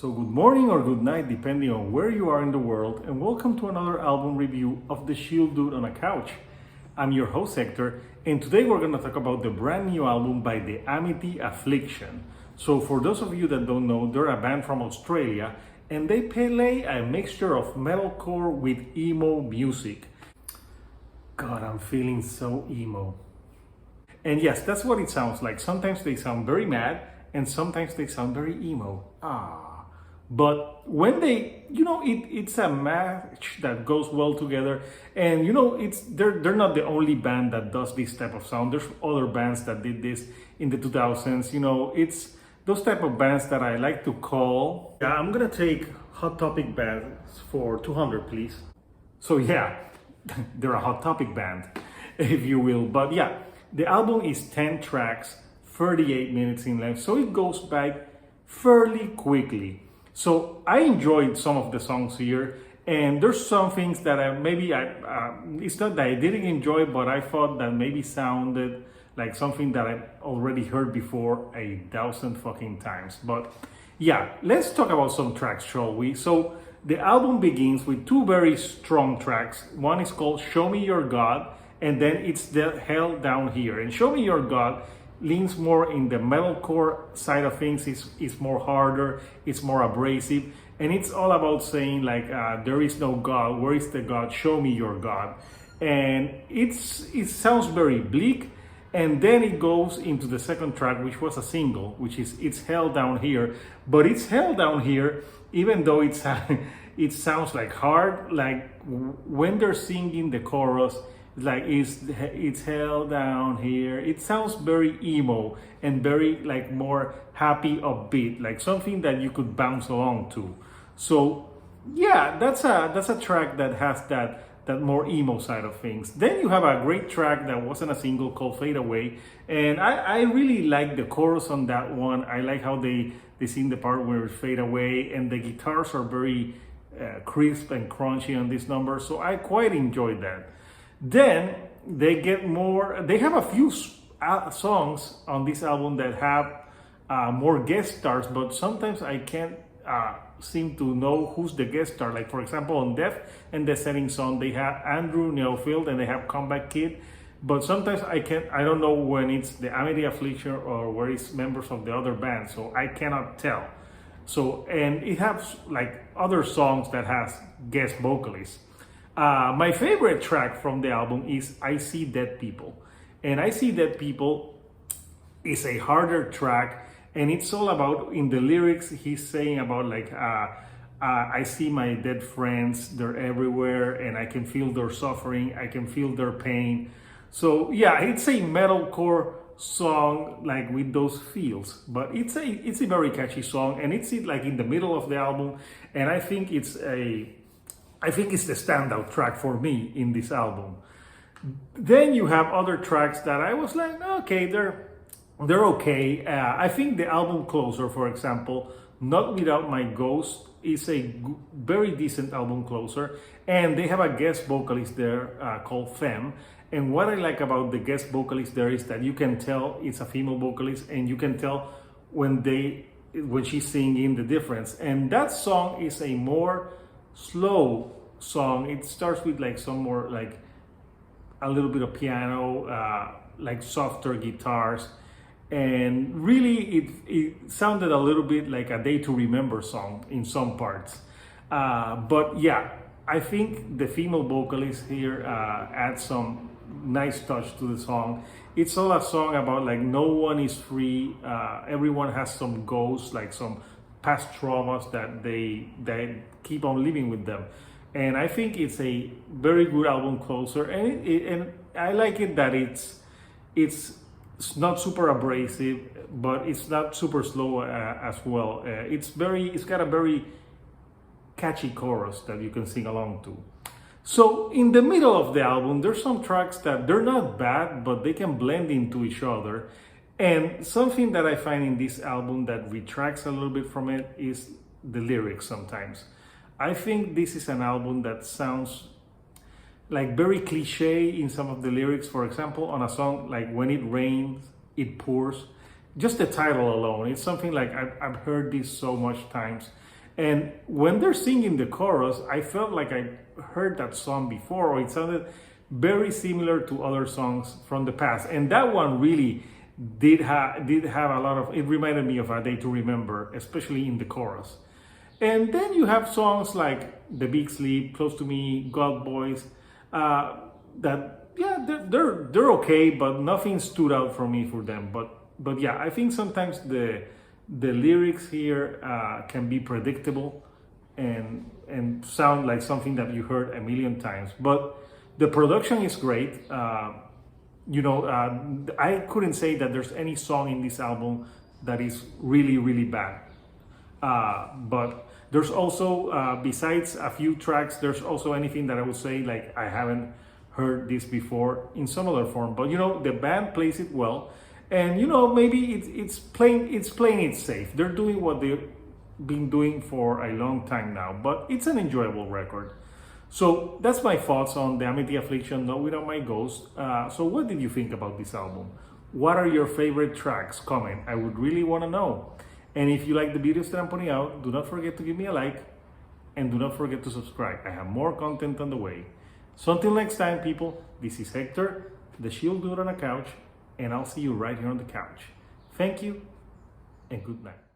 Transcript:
So good morning or good night depending on where you are in the world, and welcome to another album review of The Chill Dude on a Couch. I'm your host Hector, and today we're going to talk about the brand new album by the Amity Affliction. So for those of you that don't know, they're a band from Australia and they play a mixture of metalcore with emo music. God, I'm feeling so emo. And yes, that's what it sounds like. Sometimes they sound very mad and sometimes they sound very emo. But when they, it's a match that goes well together. And they're not the only band that does this type of sound. There's other bands that did this in the 2000s. It's those type of bands that I like to call. Yeah, I'm gonna take Hot Topic bands for 200, please. So yeah, they're a Hot Topic band, if you will. But yeah, the album is 10 tracks, 38 minutes in length, so it goes by fairly quickly. So I enjoyed some of the songs here, and there's some things that it's not that I didn't enjoy, but I thought that maybe sounded like something that I already heard before 1,000 fucking times. But yeah, let's talk about some tracks, shall we? So the album begins with two very strong tracks. One is called Show Me Your God, and then it's The Hell Down Here. And Show Me Your God leans more in the metalcore side of things. It's more harder, it's more abrasive, and it's all about saying like, there is no God, where is the God? Show me your God. And it sounds very bleak. And then it goes into the second track, which was a single, which is It's Hell Down Here. But it's Hell Down Here, even though it sounds like hard, like when they're singing the chorus, like it's hell down here. It sounds very emo and very like more happy, upbeat, like something that you could bounce along to. So yeah, that's a track that has that more emo side of things. Then you have a great track that wasn't a single called Fade Away, and I really like the chorus on that one. I like how they sing the part where it fade away, and the guitars are very crisp and crunchy on this number, so I quite enjoyed that. Then they have a few songs on this album that have more guest stars, but sometimes I can't seem to know who's the guest star. Like for example, on Death and the Setting Sun, they have Andrew Neufeld and they have Comeback Kid, but sometimes I don't know when it's the Amity Affliction or where it's members of the other band, so I cannot tell. So, and it has like other songs that has guest vocalists. My favorite track from the album is I See Dead People. And I See Dead People is a harder track, and it's all about, in the lyrics, he's saying about like, I see my dead friends, they're everywhere, and I can feel their suffering, I can feel their pain. So yeah, it's a metalcore song like with those feels, but it's a very catchy song, and it's like in the middle of the album, and I think it's the standout track for me in this album. Then you have other tracks that I was like, okay, they're okay. I think the album closer, for example, Not Without My Ghost, is a very decent album closer, and they have a guest vocalist there called Femme. And what I like about the guest vocalist there is that you can tell it's a female vocalist, and you can tell when she's singing the difference. And that song is a more slow song. It starts with like some more like a little bit of piano, like softer guitars, and really it sounded a little bit like a Day to Remember song in some parts. But yeah, I think the female vocalist here adds some nice touch to the song. It's all a song about like no one is free, everyone has some ghosts, like some past traumas that they keep on living with them. And I think it's a very good album closer, and I like it that it's not super abrasive, but it's not super slow as well. It's got a very catchy chorus that you can sing along to. So in the middle of the album, there's some tracks that they're not bad, but they can blend into each other. And something that I find in this album that retracts a little bit from it is the lyrics sometimes. I think this is an album that sounds like very cliche in some of the lyrics. For example, on a song like When It Rains, It Pours, just the title alone, it's something like I've heard this so much times. And when they're singing the chorus, I felt like I heard that song before, or it sounded very similar to other songs from the past. And that one really did have a lot of, it reminded me of A Day to Remember, especially in the chorus. And then you have songs like The Big Sleep, Close to Me, God Boys, that, yeah, they're okay, but nothing stood out for me for them. But yeah, I think sometimes the lyrics here can be predictable and sound like something that you heard a million times. But the production is great. You know, I couldn't say that there's any song in this album that is really, really bad. But there's also, besides a few tracks, there's also anything that I would say, like, I haven't heard this before in some other form. But, you know, the band plays it well. And, you know, maybe it's playing it safe. They're doing what they've been doing for a long time now. But it's an enjoyable record. So that's my thoughts on the Amity Affliction, Not Without My Ghost. So what did you think about this album? What are your favorite tracks? Comment. I would really want to know. And if you like the videos that I'm putting out, do not forget to give me a like and do not forget to subscribe. I have more content on the way. So until next time, people, this is Hector, the Shield Dude on a Couch, and I'll see you right here on the couch. Thank you and good night.